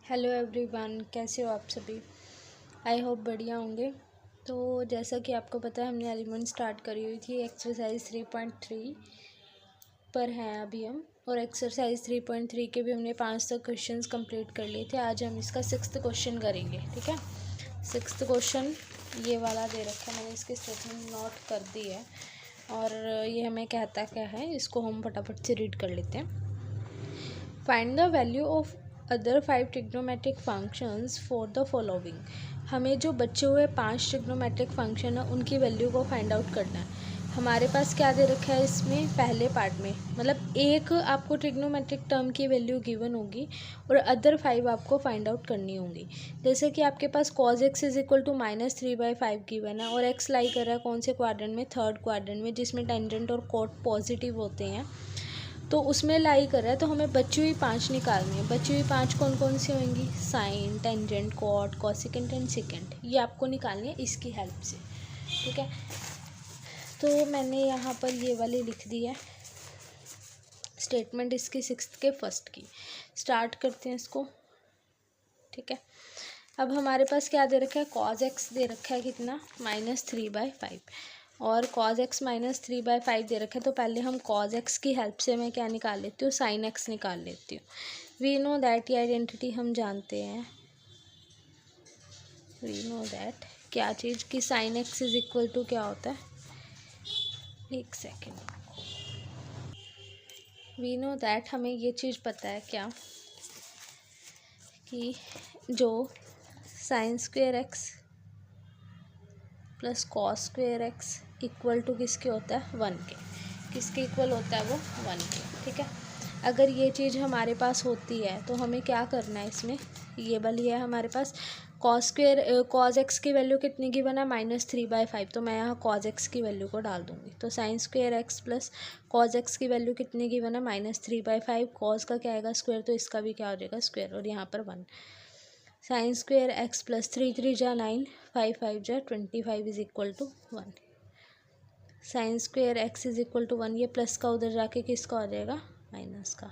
Hello everyone, कैसे हो आप सभी। आई होप बढ़िया होंगे। तो जैसा कि आपको पता है, हमने एलिमेंट स्टार्ट करी हुई थी। एक्सरसाइज 3.3 पर हैं अभी हम, और एक्सरसाइज 3.3 के भी हमने 5 तक क्वेश्चंस कंप्लीट कर लिए थे। आज हम इसका 6th क्वेश्चन करेंगे। ठीक है, 6th क्वेश्चन ये वाला दे रखा है, मैंने इसके स्टेटमेंट नोट कर दी है और ये हमें कहता क्या है, इसको हम फटाफट से रीड कर लेते हैं। Find the value of other 5 trigonometric functions for the following. हमें जो बचे हुए 5 ट्रिग्नोमेट्रिक फंक्शन है उनकी वैल्यू को फाइंड आउट करना है। हमारे पास क्या दे रखा है इसमें, पहले पार्ट में मतलब एक आपको ट्रिग्नोमेट्रिक टर्म की वैल्यू गिवन होगी और अदर 5 आपको फाइंड आउट करनी होंगी। जैसे कि आपके पास cos x is equal to -3/5 given है और x लाई कर रहा है कौन से क्वाड्रेंट में, थर्ड क्वाड्रेंट में, जिसमें टेंजेंट और कोट पॉजिटिव होते हैं, तो उसमें लाई कर रहा है। तो हमें बची हुई 5 निकालनी है। बची हुई 5 कौन कौन सी होंगी, sine, tangent, cot, cosecant and secant, ये आपको निकालनी है इसकी हेल्प से। ठीक है, तो मैंने यहाँ पर ये वाली लिख दी है स्टेटमेंट इसकी 6th के फर्स्ट की। स्टार्ट करते हैं इसको। ठीक है, अब हमारे पास क्या दे रखा है, cos x दे रखा है कितना, -3/5 और cos x -3/5 दे रखा है। तो पहले हम cos x की हेल्प से मैं क्या निकाल लेती हूँ, sin x निकाल लेती हूँ। वी नो दैट, ये आइडेंटिटी हम जानते हैं। वी नो दैट क्या चीज़ कि sin x is equal to क्या होता है, एक सेकेंड। वी नो दैट हमें ये चीज़ पता है क्या, कि जो sin² x plus cos² x equal to किसके होता है, 1 के। किसके इक्वल होता है वो, 1 के। ठीक है, अगर ये चीज़ हमारे पास होती है तो हमें क्या करना है, इसमें ये वाली है हमारे पास cos x की वैल्यू कितनी की बना, -3/5। तो मैं यहाँ cos x की वैल्यू को डाल दूँगी। तो sin² x plus cos x की वैल्यू कितनी की बना, -3/5। cos का क्या आएगा, स्क्वायर, तो इसका भी क्या हो जाएगा, स्क्वायर, और यहाँ पर 1। sin² x प्लस 3×3 = 9, 5×5 = 25 is equal to 1। sin² x is equal to 1, ये प्लस का उधर जाके किसका हो जाएगा, माइनस का।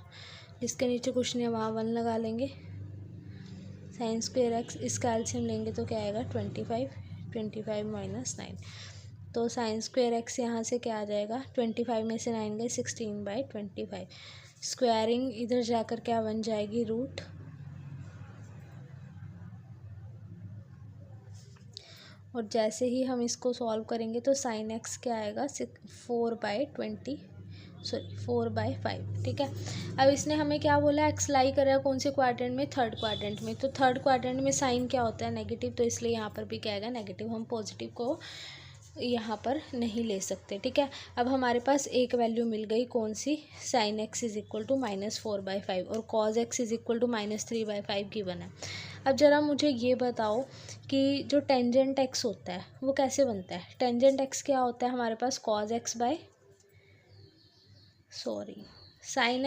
जिसके नीचे कुछ नहीं है वहाँ 1 लगा लेंगे। sin² x इसका एलसीएम लेंगे तो क्या आएगा, 25, 25 - 9। तो sin² x यहाँ से क्या आ जाएगा, 25 में से 9 गए, 16/25। स्क्वायरिंग इधर जाकर क्या बन जाएगी, रूट, और जैसे ही हम इसको सॉल्व करेंगे तो sin x क्या आएगा, 4/5। ठीक है, अब इसने हमें क्या बोला, x लाई कर रहा है कौन से क्वाड्रेंट में, थर्ड क्वाड्रेंट में। तो थर्ड क्वाड्रेंट में साइन क्या होता है, नेगेटिव, तो इसलिए यहाँ पर भी क्या आएगा, नेगेटिव। हम पॉजिटिव को यहाँ पर नहीं ले सकते। ठीक है, अब हमारे पास एक वैल्यू मिल गई, कौन सी, sin x is equal to -4/5 और cos x is equal to -3/5 given है। अब ज़रा मुझे ये बताओ कि जो टेंजेंट x होता है वो कैसे बनता है। टेंजेंट x क्या होता है हमारे पास, sin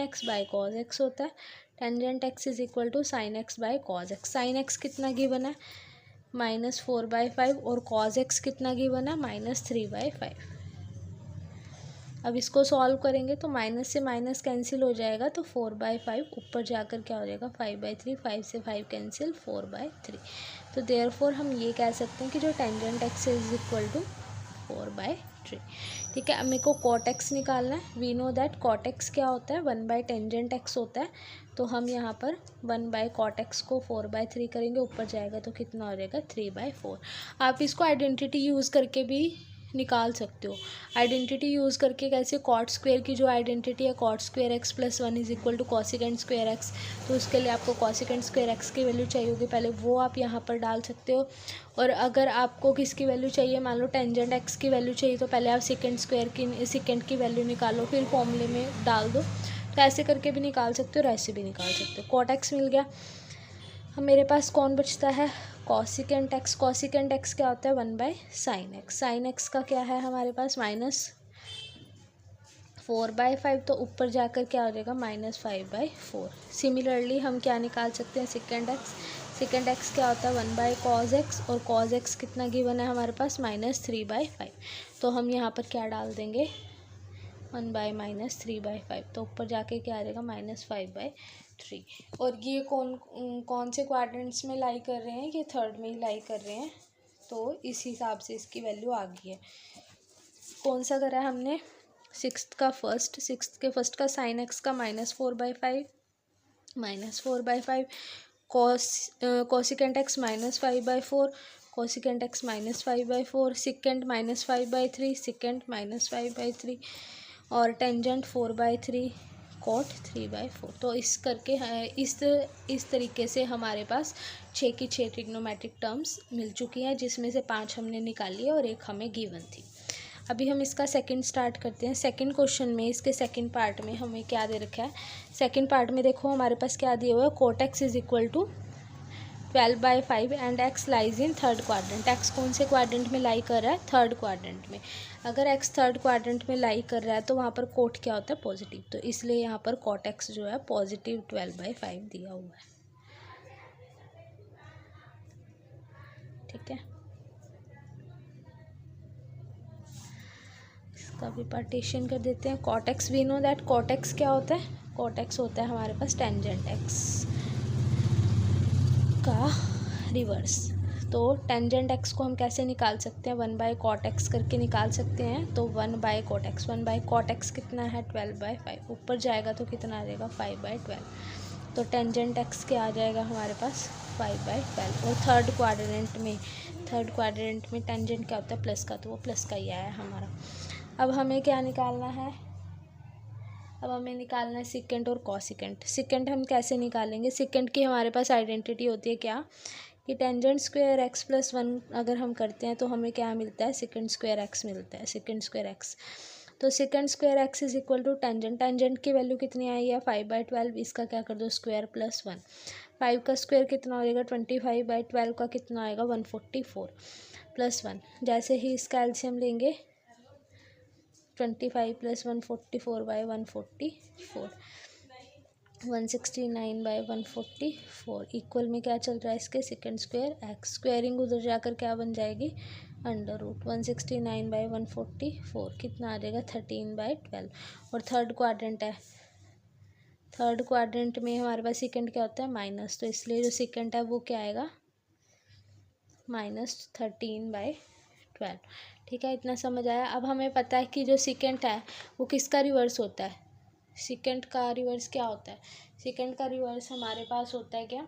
x by cos x होता है। Tangent x is equal to sin x by cos x। sin x कितना गिवन है, -4/5, और cos x कितना गिवन है, -3/5। अब इसको सॉल्व करेंगे तो माइनस से माइनस कैंसिल हो जाएगा, तो 4/5 ऊपर जाकर क्या हो जाएगा, 5/3, 5 से 5 कैंसिल, 4/3। तो देयरफॉर हम ये कह सकते हैं कि जो tangent x is equal to 4/3। ठीक है, अब मेरे को cot x निकालना है। We know that cot x क्या होता है, 1/टेंजेंट x होता है। तो हम यहाँ पर 1/cot x को 4/3 करेंगे, ऊपर जाएगा तो कितना हो जाएगा, 3/4। आप इसको आइडेंटिटी यूज़ करके भी निकाल सकते हो। आइडेंटिटी यूज़ करके कैसे, cot² की जो आइडेंटिटी है, cot² x plus 1 is equal to cosecant² x। तो उसके लिए आपको cosecant² x की वैल्यू चाहिए होगी, पहले वो आप यहाँ पर डाल सकते हो। और अगर आपको किसकी वैल्यू चाहिए, मान लो टेंजेंट x की वैल्यू चाहिए, तो पहले आप सेकेंड की वैल्यू निकालो, फिर फॉर्मूले में डाल दो। तो ऐसे करके भी निकाल सकते हो और ऐसे भी निकाल सकते हो। cot x मिल गया। अब मेरे पास कौन बचता है, cosecant x। cosecant x क्या होता है, 1/sin x। sin x का क्या है हमारे पास, -4/5। तो ऊपर जाकर क्या हो जाएगा, -5/4। सिमिलरली हम क्या निकाल सकते हैं, सेकेंड x। सेकेंड x क्या होता है, 1/cos x, और cos x कितना गिवन है हमारे पास, -3/5। तो हम यहाँ पर क्या डाल देंगे, 1/-3/5। तो ऊपर जाके क्या आ जाएगा, -5/4। 3। और ये कौन कौन से क्वाड्रेंट्स में लाई कर रहे हैं, ये थर्ड में ही लाई कर रहे हैं, तो इस हिसाब से इसकी वैल्यू आ गई है। कौन सा करा है हमने, सिक्स्थ के फर्स्ट का साइन एक्स का -4/5 -4/5, cosecant x -5/4, cosecant x -5/4, secant -5/3, secant -5/3 और टेंजेंट 4/3, कॉट 3/4। तो इस करके इस तरीके से हमारे पास 6 की 6 ट्रिग्नोमेट्रिक टर्म्स मिल चुकी हैं, जिसमें से 5 हमने निकाली है और एक हमें गिवन थी। अभी हम इसका सेकंड स्टार्ट करते हैं। सेकंड क्वेश्चन में इसके सेकंड पार्ट में हमें क्या दे रखा है, सेकंड पार्ट में देखो हमारे पास क्या दिया हुआ है, cot x is equal to 12/5 and x lies in third quadrant. X कौन से क्वाड्रेंट में लाई कर रहा है, थर्ड क्वाड्रेंट में। अगर एक्स थर्ड क्वाड्रेंट में लाई कर रहा है तो वहाँ पर कोट क्या होता है, पॉजिटिव, तो इसलिए यहाँ पर कोट एक्स जो है पॉजिटिव 12/5 दिया हुआ है। ठीक है, इसका भी पार्टीशन कर देते हैं। Cot x, we know that cot x क्या होता है, कॉट एक्स होता है हमारे पास टेंजेंट एक्स का रिवर्स। तो टेंजेंट एक्स को हम कैसे निकाल सकते हैं, 1/cot x करके निकाल सकते हैं। तो 1/cot x, 1/cot x कितना है, 12/5, ऊपर जाएगा तो कितना आ जाएगा, 5/12। तो टेंजेंट एक्स क्या आ जाएगा हमारे पास, 5/12। और थर्ड क्वाड्रेंट में टेंजेंट क्या होता है, प्लस का, तो वो प्लस का ही आया हमारा। अब हमें क्या निकालना है, अब हमें निकालना है सिकेंट और कॉसिकेंट। सिकेंट हम कैसे निकालेंगे, सिकेंट की हमारे पास आइडेंटिटी होती है क्या, कि टेंजेंट स्क्वायर एक्स प्लस 1 अगर हम करते हैं तो हमें क्या मिलता है, सेकेंड स्क्वायर एक्स मिलता है, सेकेंड स्क्वायर एक्स। तो secant square x is equal to tangent की वैल्यू कितनी आई है, 5/12, इसका क्या कर दो स्क्वायर प्लस 1। 5 का स्क्वायर कितना होएगा, 25/12 का कितना आएगा, 144 प्लस 1। जैसे ही इसका एलसीएम लेंगे, 25 + 144/144, 169/144 इक्वल में क्या चल रहा है इसके, सेकेंड स्क्वायर एक्स। स्क्वायरिंग उधर जाकर क्या बन जाएगी, √। 169/144 कितना आ जाएगा, 13/12। और थर्ड क्वाड्रेंट है, थर्ड क्वाड्रेंट में हमारे पास सेकेंड क्या होता है, माइनस, तो इसलिए जो सेकेंड है वो क्या आएगा, -13/12। ठीक है, इतना समझ आया। अब हमें पता है कि जो सेकेंड है वो किसका रिवर्स होता है, सेकेंड का रिवर्स क्या होता है, सेकेंड का रिवर्स हमारे पास होता है क्या,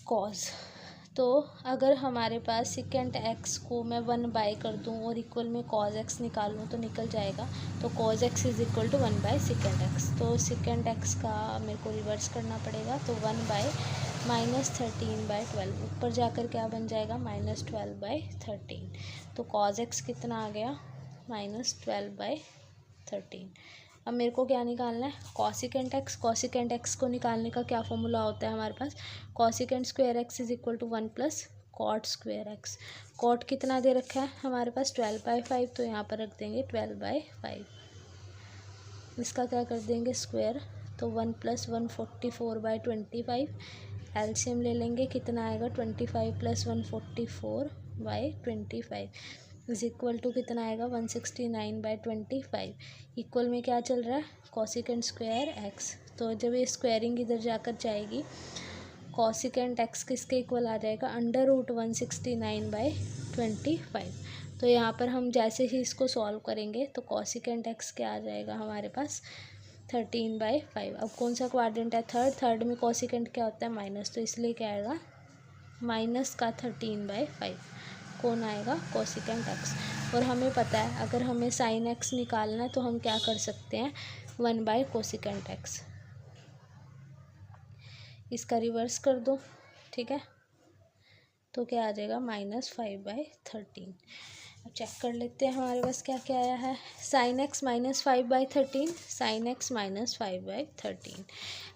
कॉज। तो अगर हमारे पास सेकेंड एक्स को मैं 1/, कर दूं और इक्वल में कॉज एक्स निकालूं तो निकल जाएगा। तो cos x is equal to 1/सेकेंड एक्स। तो सेकेंड एक्स का मेरे को रिवर्स करना पड़ेगा, तो 1/ -13/12, ऊपर जाकर क्या बन जाएगा, -12/13। तो कॉज एक्स कितना आ गया, -12/13। अब मेरे को क्या निकालना है, कॉसिकेंट एक्स। कॉसिकेंट एक्स को निकालने का क्या फॉर्मूला होता है हमारे पास, cosecant square x is equal to 1 + cot square x. Cot कितना दे रखा है हमारे पास, 12/5, तो यहाँ पर रख देंगे 12/5। इसका क्या कर देंगे स्क्वायर, तो 1 + 144/25, एलसीएम ले लेंगे, कितना आएगा, 25 + 144/25 इज इक्वल टू कितना आएगा, 169/25। इक्वल में क्या चल रहा है, कॉसिकेंट स्क्वायर एक्स। तो जब ये स्क्वायरिंग इधर जाकर जाएगी, कॉसिकेंट एक्स किसके इक्वल आ जाएगा, √169/25। तो यहाँ पर हम जैसे ही इसको सॉल्व करेंगे तो कॉसिकेंट एक्स क्या आ जाएगा हमारे पास, 13/5। अब कौन सा क्वाड्रेंट है, थर्ड में कॉसिकेंट क्या होता है, माइनस, तो इसलिए क्या आएगा, माइनस का 13/5 कौन आएगा, कॉसिकेंट एक्स। और हमें पता है अगर हमें साइन एक्स निकालना है तो हम क्या कर सकते हैं, 1/कोसिकेंट एक्स। इसका रिवर्स कर दो, ठीक है, तो क्या आ जाएगा, -5/13। अब चेक कर लेते हैं हमारे पास क्या क्या आया है, साइन एक्स -5/13, साइन एक्स -5/13।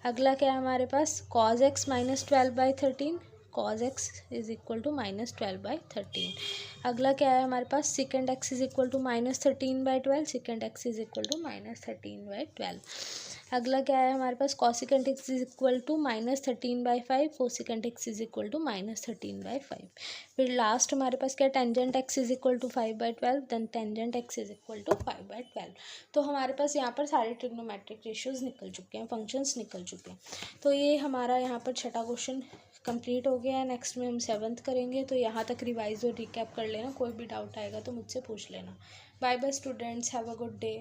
अगला क्या है हमारे पास, cos x -12/13, cos x is equal to -12/13। अगला क्या है हमारे पास, second x is equal to -13/12, second x is equal to -13/12। अगला क्या है हमारे पास, cosecant x is equal to -13/5, cosecant x is equal to -13/5। फिर लास्ट हमारे पास क्या, tangent x is equal to 5/12, then tangent x is equal to 5/12। तो हमारे पास यहाँ पर सारे ट्रिग्नोमेट्रिक रेशियोज निकल चुके हैं, फंक्शंस निकल चुके हैं। तो ये हमारा यहाँ पर छठा क्वेश्चन कंप्लीट हो गया है। नेक्स्ट में हम 7th करेंगे। तो यहाँ तक रिवाइज और रिकैप कर लेना, कोई भी डाउट आएगा तो मुझसे पूछ लेना। Bye bye students, have a good day.